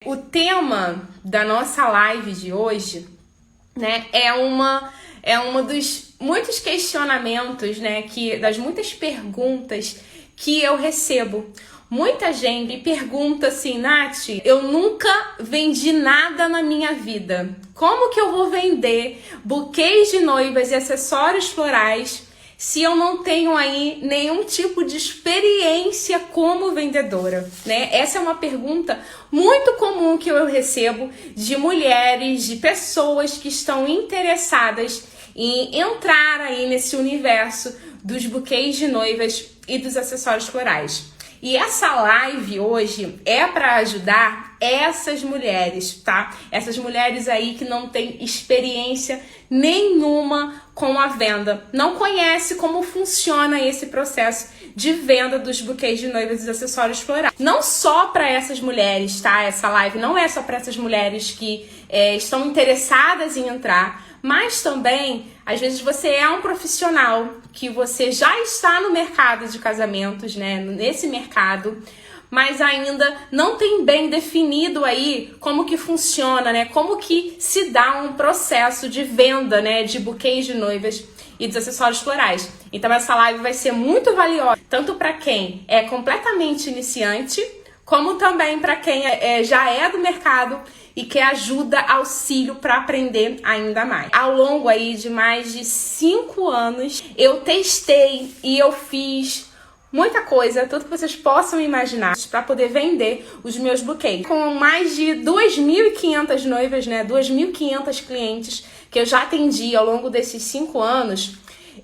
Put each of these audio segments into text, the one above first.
O tema da nossa live de hoje, né, é uma dos muitos questionamentos, né, das muitas perguntas que eu recebo. Muita gente me pergunta assim, Nath, eu nunca vendi nada na minha vida. Como que eu vou vender buquês de noivas e acessórios florais se eu não tenho aí nenhum tipo de experiência como vendedora, né? Essa é uma pergunta muito comum que eu recebo de mulheres, de pessoas que estão interessadas em entrar aí nesse universo dos buquês de noivas e dos acessórios florais. E essa live hoje é para ajudar essas mulheres, tá? Essas mulheres aí que não têm experiência nenhuma com a venda, não conhece como funciona esse processo de venda dos buquês de noivas e dos acessórios florais. Não só para essas mulheres, tá? Essa live não é só para essas mulheres que estão interessadas em entrar, mas também, às vezes, você é um profissional que você já está no mercado de casamentos, né? Nesse mercado, mas ainda não tem bem definido aí como que funciona, né? Como que se dá um processo de venda, né? De buquês de noivas e dos acessórios florais. Então essa live vai ser muito valiosa, tanto para quem é completamente iniciante, como também para quem já é do mercado e quer ajuda, auxílio para aprender ainda mais. Ao longo aí de mais de 5 anos, eu testei e eu fiz muita coisa, tudo que vocês possam imaginar, para poder vender os meus buquês. Com mais de 2.500 noivas, né, 2.500 clientes que eu já atendi ao longo desses 5 anos,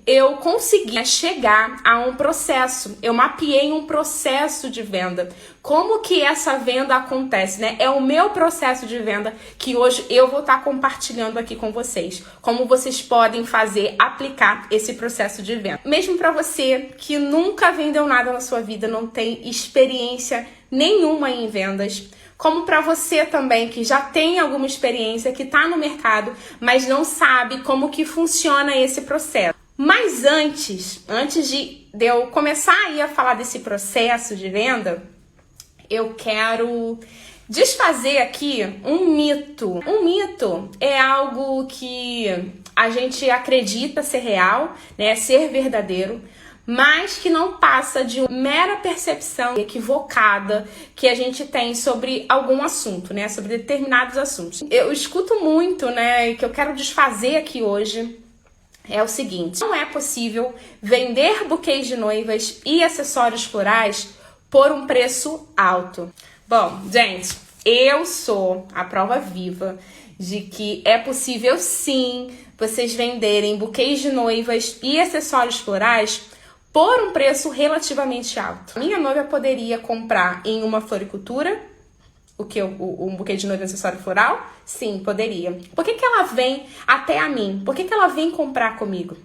eu consegui chegar a um processo, eu mapeei um processo de venda. Como que essa venda acontece, né? É o meu processo de venda que hoje eu vou estar compartilhando aqui com vocês. Como vocês podem fazer, aplicar esse processo de venda. Mesmo para você que nunca vendeu nada na sua vida, não tem experiência nenhuma em vendas, como para você também que já tem alguma experiência, que está no mercado, mas não sabe como que funciona esse processo. Mas antes de eu começar aí a falar desse processo de venda, eu quero desfazer aqui um mito. Um mito é algo que a gente acredita ser real, né, ser verdadeiro, mas que não passa de uma mera percepção equivocada que a gente tem sobre algum assunto, né, sobre determinados assuntos. Eu escuto muito, né, e que eu quero desfazer aqui hoje, é o seguinte: não é possível vender buquês de noivas e acessórios florais por um preço alto. Bom, gente, eu sou a prova viva de que é possível sim vocês venderem buquês de noivas e acessórios florais por um preço relativamente alto. Minha noiva poderia comprar em uma floricultura um buquê de noiva e acessório floral? Sim, poderia. Por que ela vem até a mim? Por que ela vem comprar comigo?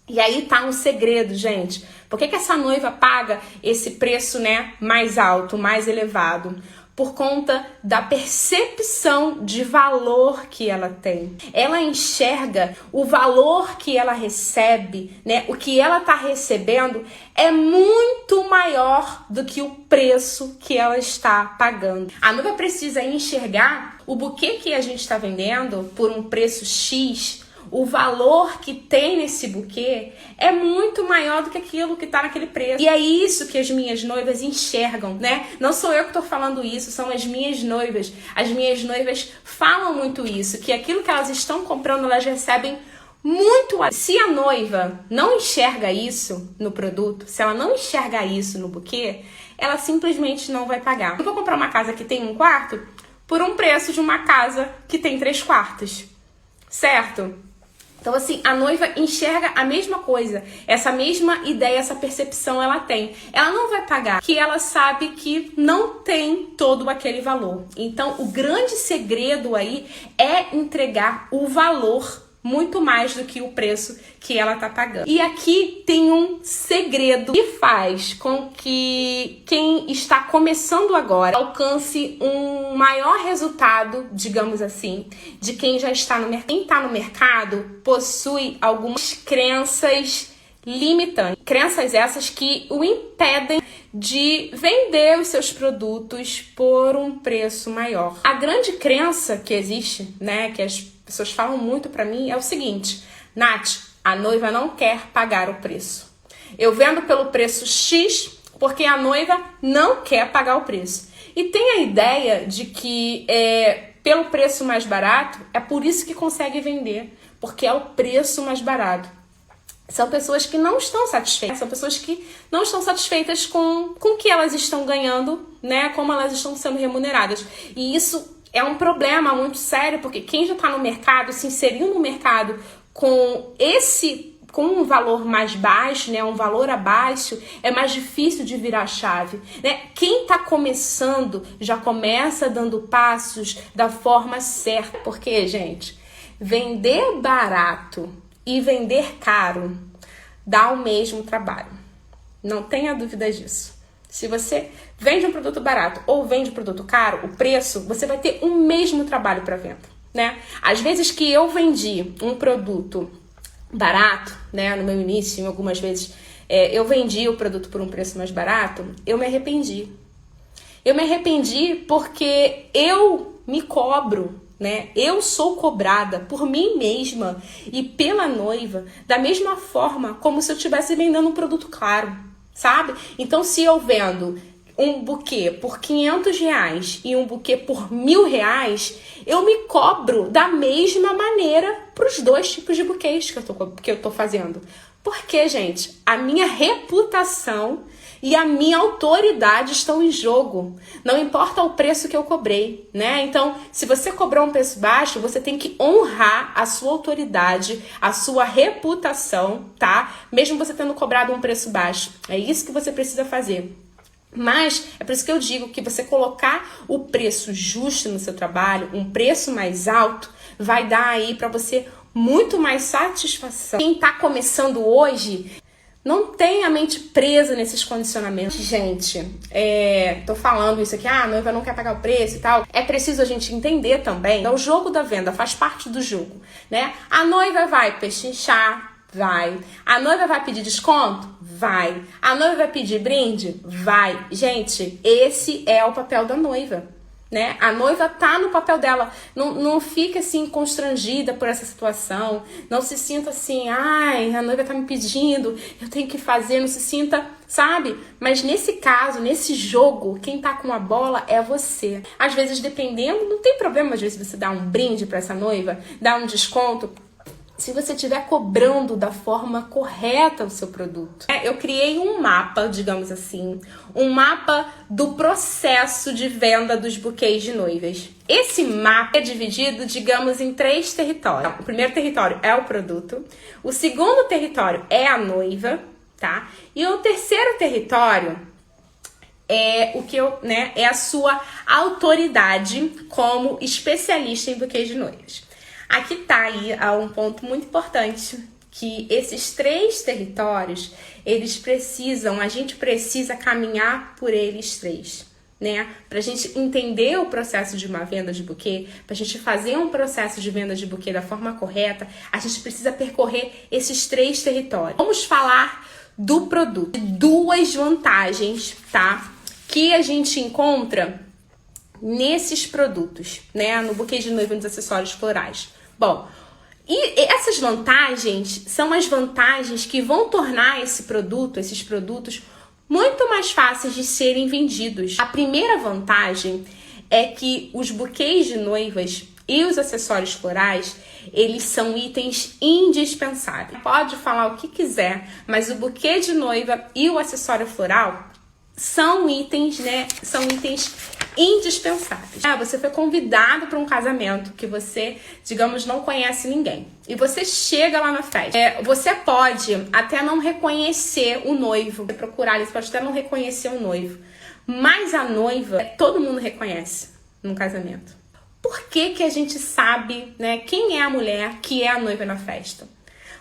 E aí tá um segredo, gente. Por que essa noiva paga esse preço, né, mais alto, mais elevado? Por conta da percepção de valor que ela tem. Ela enxerga o valor que ela recebe, né? O que ela tá recebendo é muito maior do que o preço que ela está pagando. A noiva precisa enxergar o buquê que a gente está vendendo por um preço X. O valor que tem nesse buquê é muito maior do que aquilo que tá naquele preço. E é isso que as minhas noivas enxergam, né? Não sou eu que tô falando isso, são as minhas noivas. As minhas noivas falam muito isso, que aquilo que elas estão comprando, elas recebem muito. Se a noiva não enxerga isso no produto, se ela não enxerga isso no buquê, ela simplesmente não vai pagar. Eu vou comprar uma casa que tem 1 quarto por um preço de uma casa que tem 3 quartos, certo? Então, assim, a noiva enxerga a mesma coisa, essa mesma ideia, essa percepção ela tem. Ela não vai pagar, que ela sabe que não tem todo aquele valor. Então, o grande segredo aí é entregar o valor muito mais do que o preço que ela tá pagando. E aqui tem um segredo que faz com que quem está começando agora alcance um maior resultado, digamos assim, de quem já está no mercado. Quem está no mercado possui algumas crenças limitantes. Crenças essas que o impedem de vender os seus produtos por um preço maior. A grande crença que existe, né, que as pessoas falam muito pra mim é o seguinte: Nath, a noiva não quer pagar o preço. Eu vendo pelo preço X porque a noiva não quer pagar o preço. E tem a ideia de que pelo preço mais barato, é por isso que consegue vender, porque é o preço mais barato. São pessoas que não estão satisfeitas, são pessoas que não estão satisfeitas com o que elas estão ganhando, né? Como elas estão sendo remuneradas. E isso é um problema muito sério, porque quem já está no mercado, se inseriu no mercado com um valor mais baixo, né, um valor abaixo, é mais difícil de virar a chave, né? Quem está começando já começa dando passos da forma certa, porque, gente, vender barato e vender caro dá o mesmo trabalho. Não tenha dúvida disso. Se você vende um produto barato ou vende um produto caro, o preço, você vai ter o mesmo trabalho para venda, né? Às vezes que eu vendi um produto barato, né, no meu início, algumas vezes eu vendi o produto por um preço mais barato, eu me arrependi. Eu me arrependi porque eu me cobro, né? Eu sou cobrada por mim mesma e pela noiva da mesma forma como se eu estivesse vendendo um produto caro, sabe? Então, se eu vendo um buquê por R$500 e um buquê por R$1.000, eu me cobro da mesma maneira para os dois tipos de buquês que eu tô fazendo. Porque, gente, a minha reputação e a minha autoridade estão em jogo. Não importa o preço que eu cobrei, né? Então, se você cobrou um preço baixo, você tem que honrar a sua autoridade, a sua reputação, tá? Mesmo você tendo cobrado um preço baixo. É isso que você precisa fazer. Mas é por isso que eu digo que você colocar o preço justo no seu trabalho, um preço mais alto, vai dar aí para você muito mais satisfação. Quem tá começando hoje não tem a mente presa nesses condicionamentos. Gente, tô falando isso aqui, a noiva não quer pagar o preço e tal. É preciso a gente entender também, o jogo da venda faz parte do jogo, né? A noiva vai pechinchar, vai. A noiva vai pedir desconto? Vai. A noiva vai pedir brinde? Vai. Gente, esse é o papel da noiva, né? A noiva tá no papel dela. Não fique assim constrangida por essa situação. Não se sinta assim, ai, a noiva tá me pedindo, eu tenho que fazer. Não se sinta, sabe? Mas nesse caso, nesse jogo, quem tá com a bola é você. Às vezes, dependendo, não tem problema às vezes você dar um brinde para essa noiva, dar um desconto, se você estiver cobrando da forma correta o seu produto. Eu criei um mapa, digamos assim, um mapa do processo de venda dos buquês de noivas. Esse mapa é dividido, digamos, em 3 territórios. O primeiro território é o produto, o segundo território é a noiva, tá? E o terceiro território é é a sua autoridade como especialista em buquês de noivas. Aqui tá aí um ponto muito importante, que esses 3 territórios, a gente precisa caminhar por eles 3, né? Pra gente entender o processo de uma venda de buquê, pra gente fazer um processo de venda de buquê da forma correta, a gente precisa percorrer esses 3 territórios. Vamos falar do produto. 2 vantagens, tá? Que a gente encontra nesses produtos, né? No buquê de noiva e nos acessórios florais. Bom, e essas vantagens são as vantagens que vão tornar esses produtos, muito mais fáceis de serem vendidos. A primeira vantagem é que os buquês de noivas e os acessórios florais, eles são itens indispensáveis. Pode falar o que quiser, mas o buquê de noiva e o acessório floral são itens, né? São itens indispensáveis. Você foi convidado para um casamento que você, digamos, não conhece ninguém. E você chega lá na festa. Você pode até não reconhecer o noivo. Você procurar, você pode até não reconhecer o noivo. Mas a noiva, todo mundo reconhece num casamento. Por que a gente sabe, né, quem é a mulher que é a noiva na festa?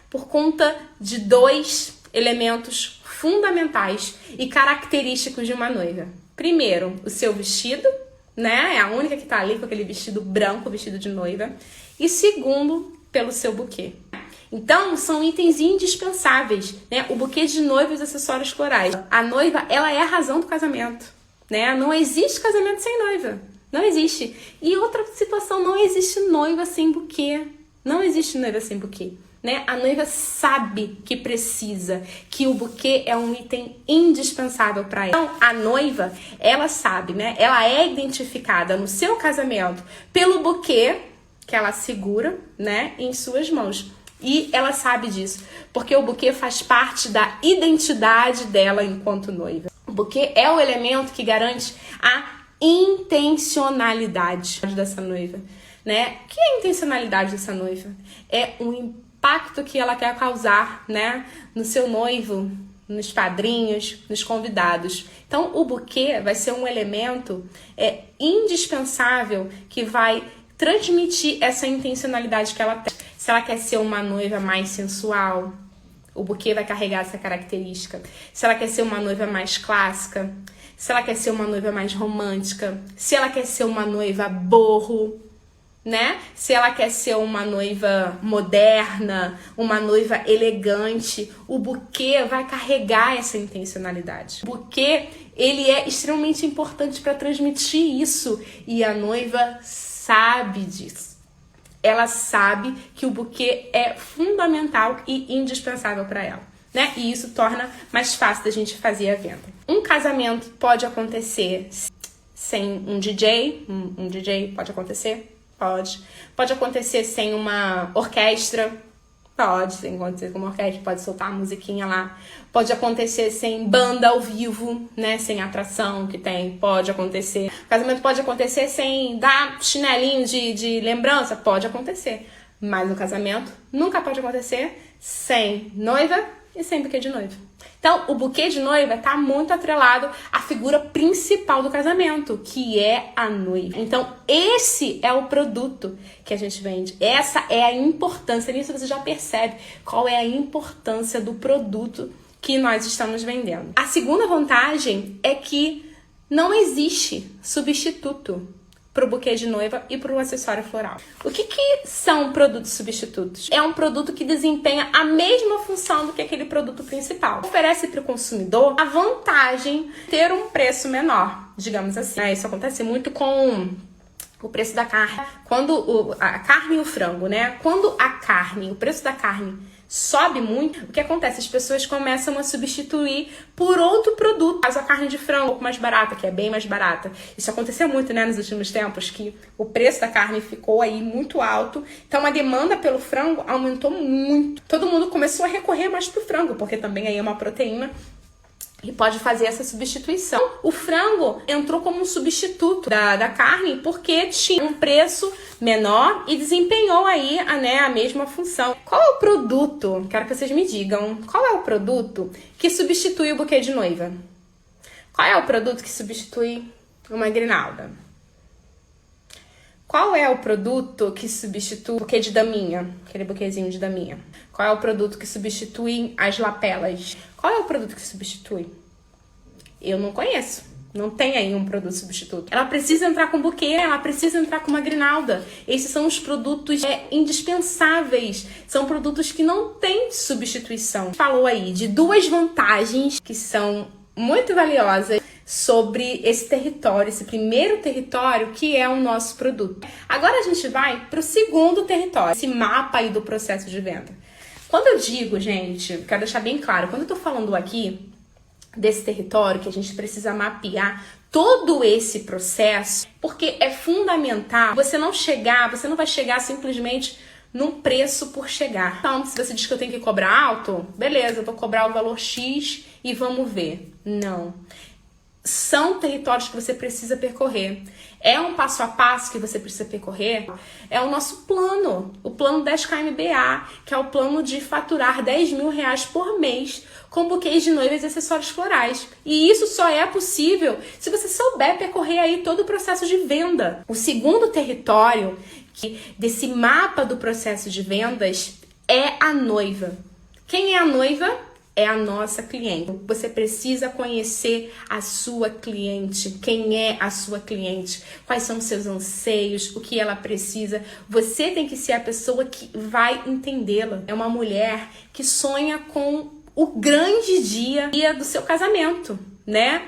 Por conta de 2 elementos fundamentais e característicos de uma noiva. Primeiro, o seu vestido, né? É a única que tá ali com aquele vestido branco, vestido de noiva. E segundo, pelo seu buquê. Então, são itens indispensáveis, né? O buquê de noiva e os acessórios florais. A noiva, ela é a razão do casamento, né? Não existe casamento sem noiva. Não existe. E outra situação, não existe noiva sem buquê. Não existe noiva sem buquê, né? A noiva sabe que precisa, que o buquê é um item indispensável para ela. Então, a noiva, ela sabe, né? Ela é identificada no seu casamento pelo buquê que ela segura, né, em suas mãos. E ela sabe disso, porque o buquê faz parte da identidade dela enquanto noiva. O buquê é o elemento que garante a intencionalidade dessa noiva, né? O que é a intencionalidade dessa noiva? É o impacto que ela quer causar, né, no seu noivo, nos padrinhos, nos convidados. Então, o buquê vai ser um elemento indispensável que vai transmitir essa intencionalidade que ela tem. Se ela quer ser uma noiva mais sensual, o buquê vai carregar essa característica. Se ela quer ser uma noiva mais clássica, se ela quer ser uma noiva mais romântica, se ela quer ser uma noiva boho, né? Se ela quer ser uma noiva moderna, uma noiva elegante, o buquê vai carregar essa intencionalidade. O buquê, ele é extremamente importante para transmitir isso, e a noiva sabe disso. Ela sabe que o buquê é fundamental e indispensável para ela, né? E isso torna mais fácil da gente fazer a venda. Um casamento pode acontecer sem um DJ, um DJ pode acontecer? Pode. Pode acontecer sem uma orquestra? Pode, sem acontecer com uma orquestra, pode soltar a musiquinha lá. Pode acontecer sem banda ao vivo, né? Sem atração que tem, pode acontecer. O casamento pode acontecer sem dar chinelinho de lembrança, pode acontecer. Mas o casamento nunca pode acontecer sem noiva e sem buquê de noiva. Então, o buquê de noiva está muito atrelado à figura principal do casamento, que é a noiva. Então, esse é o produto que a gente vende. Essa é a importância. Nisso você já percebe qual é a importância do produto que nós estamos vendendo. A segunda vantagem é que não existe substituto para o buquê de noiva e para o acessório floral. O que são produtos substitutos? É um produto que desempenha a mesma função do que aquele produto principal. Oferece para o consumidor a vantagem de ter um preço menor, digamos assim. Isso acontece muito com o preço da carne. Quando a carne e o frango, né? Quando o preço da carne sobe muito, o que acontece? As pessoas começam a substituir por outro produto. Faz a carne de frango um pouco mais barata, que é bem mais barata. Isso aconteceu muito, né, nos últimos tempos, que o preço da carne ficou aí muito alto. Então a demanda pelo frango aumentou muito. Todo mundo começou a recorrer mais pro frango, porque também aí é uma proteína e pode fazer essa substituição. O frango entrou como um substituto da carne porque tinha um preço menor e desempenhou aí a mesma função. Qual é o produto? Quero que vocês me digam. Qual é o produto que substitui o buquê de noiva? Qual é o produto que substitui uma grinalda? Qual é o produto que substitui o buquê de daminha? Aquele buquezinho de daminha. Qual é o produto que substitui as lapelas? Qual é o produto que substitui? Eu não conheço. Não tem aí um produto substituto. Ela precisa entrar com buquê, ela precisa entrar com uma grinalda. Esses são os produtos indispensáveis. São produtos que não têm substituição. Falou aí de duas vantagens que são muito valiosas sobre esse território, esse primeiro território que é o nosso produto. Agora a gente vai para o segundo território, esse mapa aí do processo de venda. Quando eu digo, gente, quero deixar bem claro, quando eu tô falando aqui desse território que a gente precisa mapear todo esse processo, porque é fundamental você não vai chegar simplesmente num preço por chegar. Então, se você diz que eu tenho que cobrar alto, beleza, eu vou cobrar o valor X e vamos ver. Não. São territórios que você precisa percorrer. É um passo a passo que você precisa percorrer. É o nosso plano, o plano 10KMBA, que é o plano de faturar R$10.000 por mês com buquês de noivas e acessórios florais. E isso só é possível se você souber percorrer aí todo o processo de venda. O segundo território desse mapa do processo de vendas é a noiva. Quem é a noiva? é a nossa cliente. Você precisa conhecer a sua cliente, quem é a sua cliente, quais são os seus anseios, o que ela precisa. Você tem que ser a pessoa que vai entendê-la. É uma mulher que sonha com o grande dia do seu casamento, né?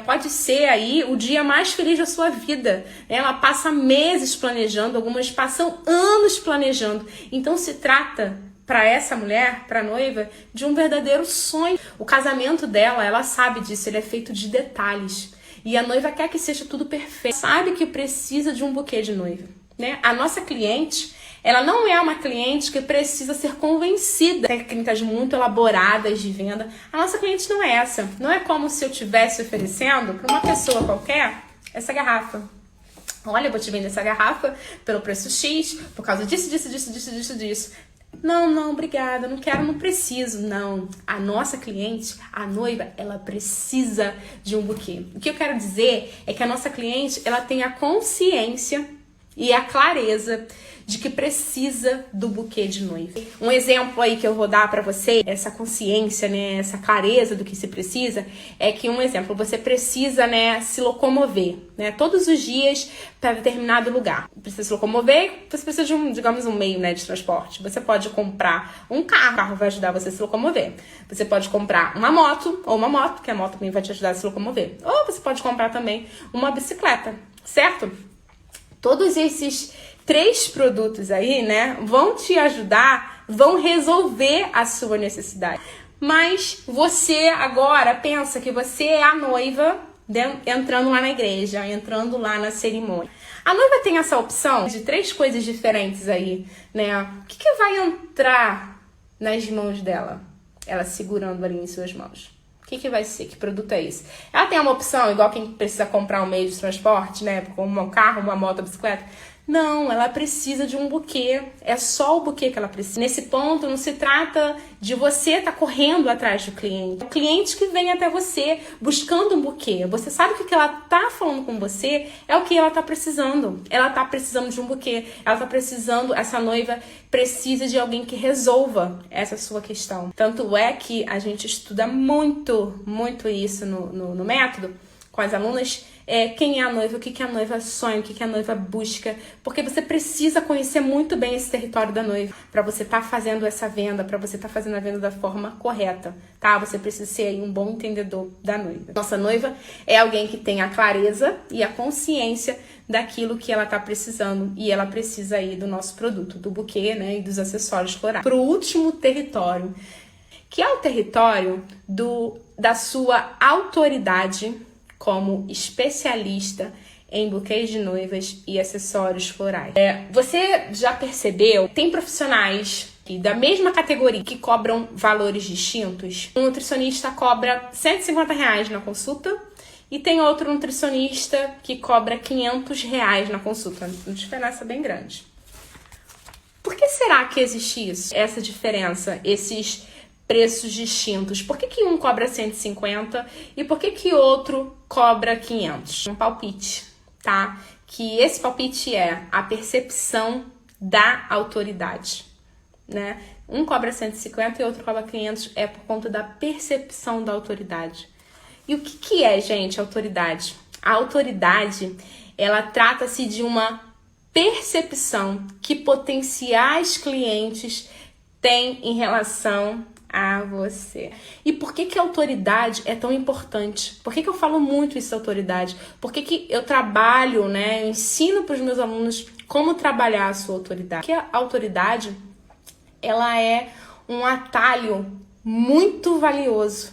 Pode ser aí o dia mais feliz da sua vida. Ela passa meses planejando, algumas passam anos planejando. Então se trata, para essa mulher, para a noiva, de um verdadeiro sonho. O casamento dela, ela sabe disso, ele é feito de detalhes. E a noiva quer que seja tudo perfeito. Sabe que precisa de um buquê de noiva, né? A nossa cliente, ela não é uma cliente que precisa ser convencida. Técnicas muito elaboradas de venda. A nossa cliente não é essa. Não é como se eu estivesse oferecendo para uma pessoa qualquer essa garrafa. Olha, eu vou te vender essa garrafa pelo preço X, por causa disso. Não, obrigada, não quero, não preciso. Não, a nossa cliente, a noiva, ela precisa de um buquê. O que eu quero dizer é que a nossa cliente, ela tem a consciência e a clareza de que precisa do buquê de noiva. Um exemplo aí que eu vou dar pra você, essa consciência, né, essa clareza do que se precisa, é que um exemplo, você precisa, né, se locomover, né, todos os dias para determinado lugar. Precisa se locomover, você precisa de um meio, né, de transporte. Você pode comprar um carro, o carro vai ajudar você a se locomover. Você pode comprar uma moto, porque a moto também vai te ajudar a se locomover. Ou você pode comprar também uma bicicleta, certo? Todos esses 3 produtos aí, né, vão te ajudar, vão resolver a sua necessidade. Mas você agora pensa que você é a noiva entrando lá na igreja, entrando lá na cerimônia. A noiva tem essa opção de 3 coisas diferentes aí, né? O que vai entrar nas mãos dela? Ela segurando ali em suas mãos. O que vai ser? Que produto é esse? Ela tem uma opção, igual quem precisa comprar um meio de transporte, né? Como um carro, uma moto, uma bicicleta. Não, ela precisa de um buquê. É só o buquê que ela precisa. Nesse ponto, não se trata de você estar correndo atrás do cliente. É o cliente que vem até você buscando um buquê. Você sabe que o que ela tá falando com você é o que ela tá precisando. Ela tá precisando de um buquê. Ela tá precisando, essa noiva precisa de alguém que resolva essa sua questão. Tanto é que a gente estuda muito isso no método com as alunas. Quem é a noiva, o que a noiva sonha, o que a noiva busca, porque você precisa conhecer muito bem esse território da noiva para você estar fazendo essa venda, para você estar fazendo a venda da forma correta, tá? Você precisa ser aí um bom entendedor da noiva. Nossa noiva é alguém que tem a clareza e a consciência daquilo que ela tá precisando, e ela precisa aí do nosso produto, do buquê, né, e dos acessórios florais. Pro último território, que é o território da sua autoridade como especialista em buquês de noivas e acessórios florais. Você já percebeu? Tem profissionais da mesma categoria que cobram valores distintos. Um nutricionista cobra R$150 na consulta e tem outro nutricionista que cobra R$500 na consulta. Uma diferença bem grande. Por que será que existe isso? Essa diferença, esses preços distintos. Por que um cobra 150 e por que outro cobra 500? Um palpite, tá? Que esse palpite é a percepção da autoridade, né? Um cobra 150 e outro cobra 500 é por conta da percepção da autoridade. E o que é, gente, autoridade? A autoridade, ela trata-se de uma percepção que potenciais clientes têm em relação a você. E por que a autoridade é tão importante? Por que eu falo muito isso da autoridade? Por que eu trabalho, né? Eu ensino para os meus alunos como trabalhar a sua autoridade. Porque a autoridade, ela é um atalho muito valioso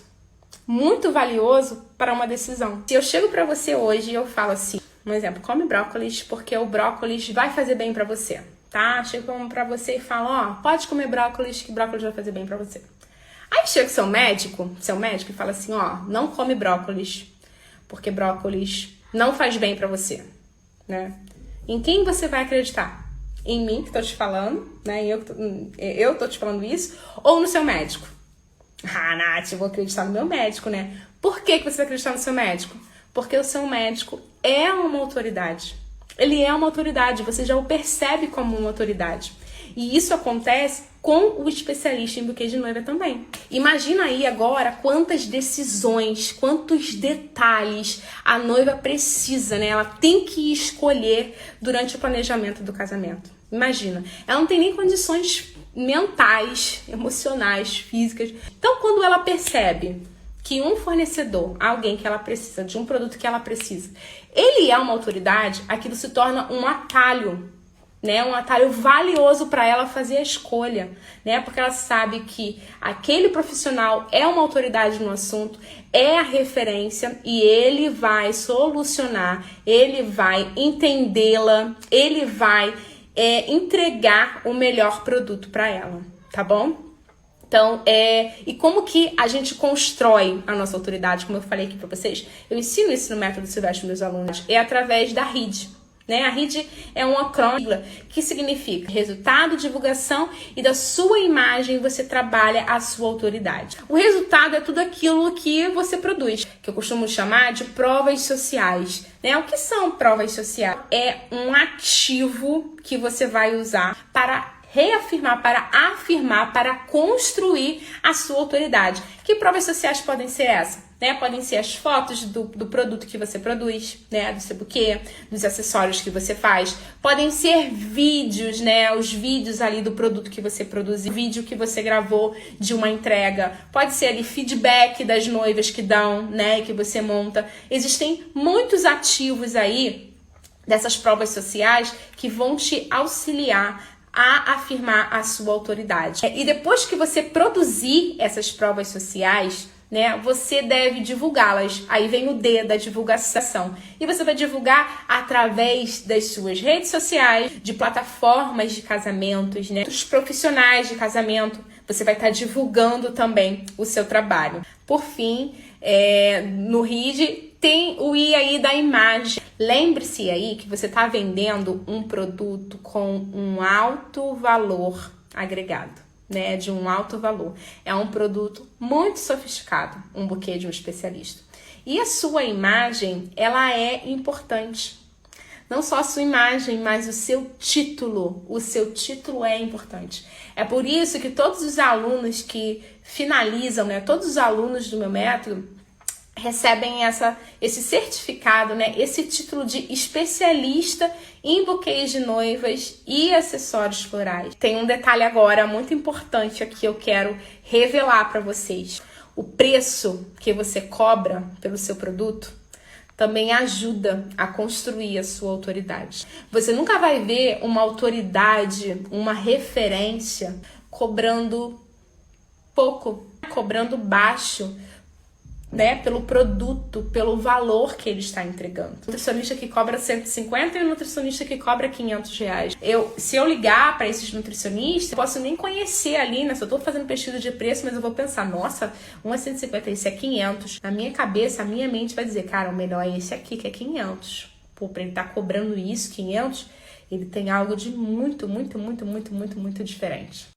para uma decisão. Se eu chego para você hoje e eu falo assim, um exemplo, come brócolis porque o brócolis vai fazer bem para você, tá? Chego para você e falo, ó, pode comer brócolis que brócolis vai fazer bem para você. Aí chega o seu médico e fala assim, ó, não come brócolis, porque brócolis não faz bem pra você, né? Em quem você vai acreditar? Em mim, que tô te falando, né? Eu tô te falando isso, ou no seu médico? Ah, Nath, eu vou acreditar no meu médico, né? Por que você vai acreditar no seu médico? Porque o seu médico é uma autoridade. Ele é uma autoridade, você já o percebe como uma autoridade. E isso acontece com o especialista em buquê de noiva também. Imagina aí agora quantas decisões, quantos detalhes a noiva precisa, né? Ela tem que escolher durante o planejamento do casamento. Imagina, ela não tem nem condições mentais, emocionais, físicas. Então, quando ela percebe que um fornecedor, alguém que ela precisa, de um produto que ela precisa, ele é uma autoridade, aquilo se torna um atalho, né? Um atalho valioso para ela fazer a escolha, né? Porque ela sabe que aquele profissional é uma autoridade no assunto, é a referência e ele vai solucionar, ele vai entendê-la, ele vai entregar o melhor produto para ela, tá bom? Então, e como que a gente constrói a nossa autoridade, como eu falei aqui para vocês? Eu ensino isso no Método Silvestre para meus alunos, através da RID, né? A RID é um acrônimo que significa resultado, divulgação e da sua imagem você trabalha a sua autoridade. O resultado é tudo aquilo que você produz, que eu costumo chamar de provas sociais, né? O que são provas sociais? É um ativo que você vai usar para reafirmar, para afirmar, para construir a sua autoridade. Que provas sociais podem ser essas? Né? Podem ser as fotos do produto que você produz, né? Do seu buquê, dos acessórios que você faz. Podem ser vídeos, né? Os vídeos ali do produto que você produz, vídeo que você gravou de uma entrega. Pode ser ali feedback das noivas que dão, né? Que você monta. Existem muitos ativos aí dessas provas sociais que vão te auxiliar a afirmar a sua autoridade. E depois que você produzir essas provas sociais, né, você deve divulgá-las. Aí vem o D da divulgação. E você vai divulgar através das suas redes sociais, de plataformas de casamentos, né, dos profissionais de casamento. Você vai estar divulgando também o seu trabalho. Por fim, no RID tem o I aí da imagem. Lembre-se aí que você está vendendo um produto com um alto valor agregado, né? De um alto valor. É um produto muito sofisticado, um buquê de um especialista. E a sua imagem, ela é importante. Não só a sua imagem, mas o seu título. O seu título é importante. É por isso que todos os alunos que finalizam, né? Todos os alunos do meu método recebem esse certificado, né? Esse título de especialista em buquês de noivas e acessórios florais. Tem um detalhe agora muito importante aqui, eu quero revelar para vocês. O preço que você cobra pelo seu produto também ajuda a construir a sua autoridade. Você nunca vai ver uma autoridade, uma referência cobrando pouco, cobrando baixo, né, pelo produto, pelo valor que ele está entregando. O nutricionista que cobra 150 e o nutricionista que cobra 500 reais. Se eu ligar para esses nutricionistas, eu posso nem conhecer ali, né? Se eu estou fazendo pesquisa de preço, mas eu vou pensar, nossa, um é 150, esse é 500. Na minha cabeça, a minha mente vai dizer, cara, o melhor é esse aqui, que é 500. Pô, para ele estar cobrando isso, 500, ele tem algo de muito, muito, muito, muito, muito, muito diferente.